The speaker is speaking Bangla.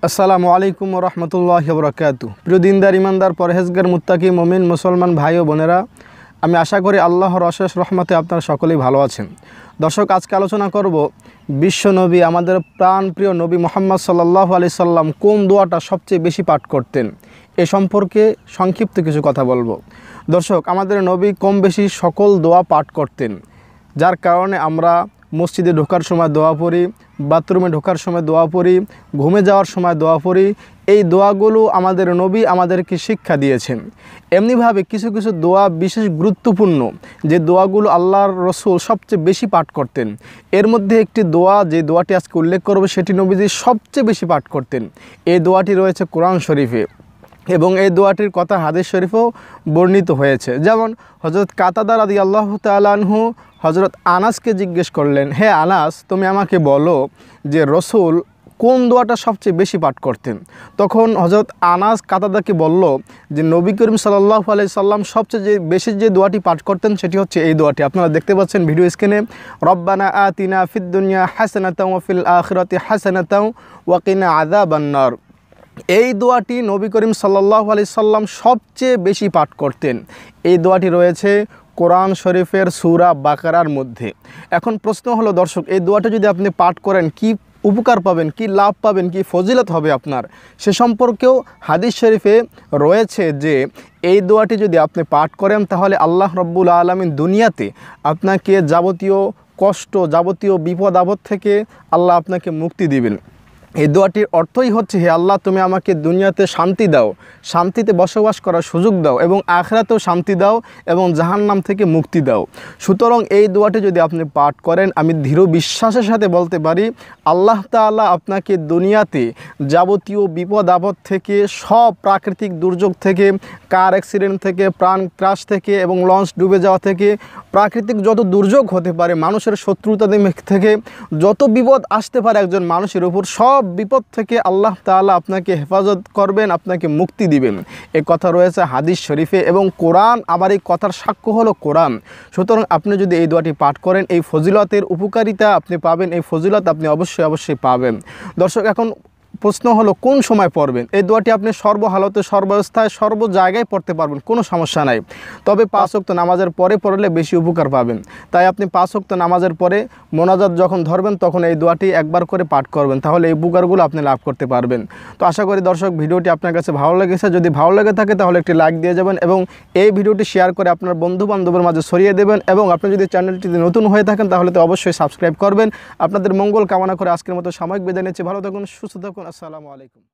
আসসালামু আলাইকুম ওয়া রাহমাতুল্লাহি ওয়া বারাকাতুহু। প্রিয় দিনদার ইমানদার পরহেজগার মুত্তাকি মুমিন মুসলমান ভাই ও বোনেরা, আমি আশা করি আল্লাহর অশেষ রহমতে আপনারা সকলেই ভালো আছেন। দর্শক, আজকে আলোচনা করব বিশ্ব নবী আমাদের প্রাণপ্রিয় নবী মুহাম্মদ সাল্লাল্লাহু আলাইহি সাল্লাম কোন দোয়াটা সবচেয়ে বেশি পাঠ করতেন এ সম্পর্কে সংক্ষিপ্ত কিছু কথা বলবো। দর্শক, আমাদের নবী কম বেশি সকল দোয়া পাঠ করতেন, যার কারণে আমরা মসজিদে ঢোকার সময় দোয়া পড়ি, বাথরুমে ঢোকার সময় দোয়া পড়ি, ঘুমে যাওয়ার সময় দোয়া পড়ি। এই দোয়াগুলো আমাদের নবী আমাদেরকে শিক্ষা দিয়েছেন। এমনিভাবে কিছু কিছু দোয়া বিশেষ গুরুত্বপূর্ণ, যে দোয়াগুলো আল্লাহর রসুল সবচেয়ে বেশি পাঠ করতেন। এর মধ্যে একটি দোয়া, যে দোয়াটি আজকে উল্লেখ করব, সেটি নবীজি সবচেয়ে বেশি পাঠ করতেন। এই দোয়াটি রয়েছে কোরআন শরীফে এবং এই দোয়াটির কথা হাদিস শরীফেও বর্ণিত হয়েছে। যেমন হযরত কাতাদা রাদিয়াল্লাহু তাআলা আনহু হযরত আনাসকে জিজ্ঞেস করলেন, হে আনাস, তুমি আমাকে বলো যে রসুল কোন দোয়াটা সবচেয়ে বেশি পাঠ করতেন। তখন হযরত আনাস কাতাদাকে বলল যে নবী করিম সাল্লাল্লাহু আলাইহি সাল্লাম সবচেয়ে বেশি যে দোয়াটি পাঠ করতেন সেটি হচ্ছে এই দোয়াটি। আপনারা দেখতে পাচ্ছেন ভিডিও স্ক্রিনে, রব্বানা আতিনা ফিদ দুনিয়া হাসানাতাও ওয়া ফিল আখিরাতি হাসানাতাও ওয়া কিনা আযাবান নার। এই দোয়াটি নবী করিম সাল্লাল্লাহু আলাইহি সাল্লাম সবচেয়ে বেশি পাঠ করতেন। এই দোয়াটি রয়েছে কোরআন শরীফের সূরা বাকারার মধ্যে। এখন প্রশ্ন হলো দর্শক, এই দোয়াটা যদি আপনি পাঠ করেন কি উপকার পাবেন, কি লাভ পাবেন, কি ফজিলত হবে আপনার, সে সম্পর্কেও হাদিস শরীফে রয়েছে যে এই দোয়াটি যদি আপনি পাঠ করেন তাহলে আল্লাহ রব্বুল আলামিন দুনিয়াতে আপনাকে যাবতীয় কষ্ট, যাবতীয় বিপদ আপদ থেকে আল্লাহ আপনাকে মুক্তি দিবেন। এই দোয়াটির অর্থই হচ্ছে, হে আল্লাহ, তুমি আমাকে দুনিয়াতে শান্তি দাও, শান্তিতে বসবাস করার সুযোগ দাও, এবং আখিরাতেও শান্তি দাও এবং জাহান্নাম থেকে মুক্তি দাও। সুতরাং এই দোয়াটি যদি আপনি পাঠ করেন, আমি দৃঢ় বিশ্বাসের সাথে বলতে পারি আল্লাহ তাআলা আপনাকে দুনিয়াতে যাবতীয় বিপদ আপদ থেকে, সব প্রাকৃতিক দুর্যোগ থেকে, কার অ্যাক্সিডেন্ট থেকে, প্রাণ ক্রাশ থেকে এবং লঞ্চ ডুবে যাওয়া থেকে, প্রাকৃতিক যত দুর্যোগ হতে পারে, মানুষের শত্রুতা থেকে যত বিপদ আসতে পারে একজন মানুষের উপর, সব বিপদ থেকে আল্লাহ তাআলা আপনাকে হেফাজত করবেন, আপনাকে মুক্তি দিবেন। এ কথা রয়েছে হাদিস শরীফে এবং কোরআন, আবার এই কথার সাক্ষ্য হলো কোরআন। সুতরাং আপনি যদি এই দোয়াটি পাঠ করেন, এই ফজিলতের উপকারিতা আপনি পাবেন, এই ফজিলত আপনি অবশ্যই পাবেন। দর্শক, এখন প্রশ্ন হলো কোন সময় পড়বেন। এই দোয়াটি আপনি সর্বহালতে, সর্বাবস্থায়, সর্ব জায়গায় পড়তে পারবেন, কোনো সমস্যা নাই। তবে 5 ওয়াক্ত নামাজের পরে পড়লে বেশি উপকার পাবেন। তাই আপনি 5 ওয়াক্ত নামাজের পরে মোনাজাত যখন ধরবেন তখন এই দোয়াটি একবার করে পাঠ করবেন, তাহলে এই উপকারগুলো আপনি লাভ করতে পারবেন। তো আশা করি দর্শক, ভিডিওটি আপনার কাছে ভালো লেগেছে। যদি ভালো লেগে থাকে তাহলে একটি লাইক দিয়ে যাবেন এবং এই ভিডিওটি শেয়ার করে আপনার বন্ধু বান্ধবের মাঝে ছড়িয়ে দেবেন। এবং আপনি যদি চ্যানেলটিতে নতুন হয়ে থাকেন তাহলে তো অবশ্যই সাবস্ক্রাইব করবেন। আপনাদের মঙ্গল কামনা করে আজকের মতো সাময়িক বিদায় নিচ্ছি। ভালো থাকুন, সুস্থ থাকুন। আসসালামু আলাইকুম।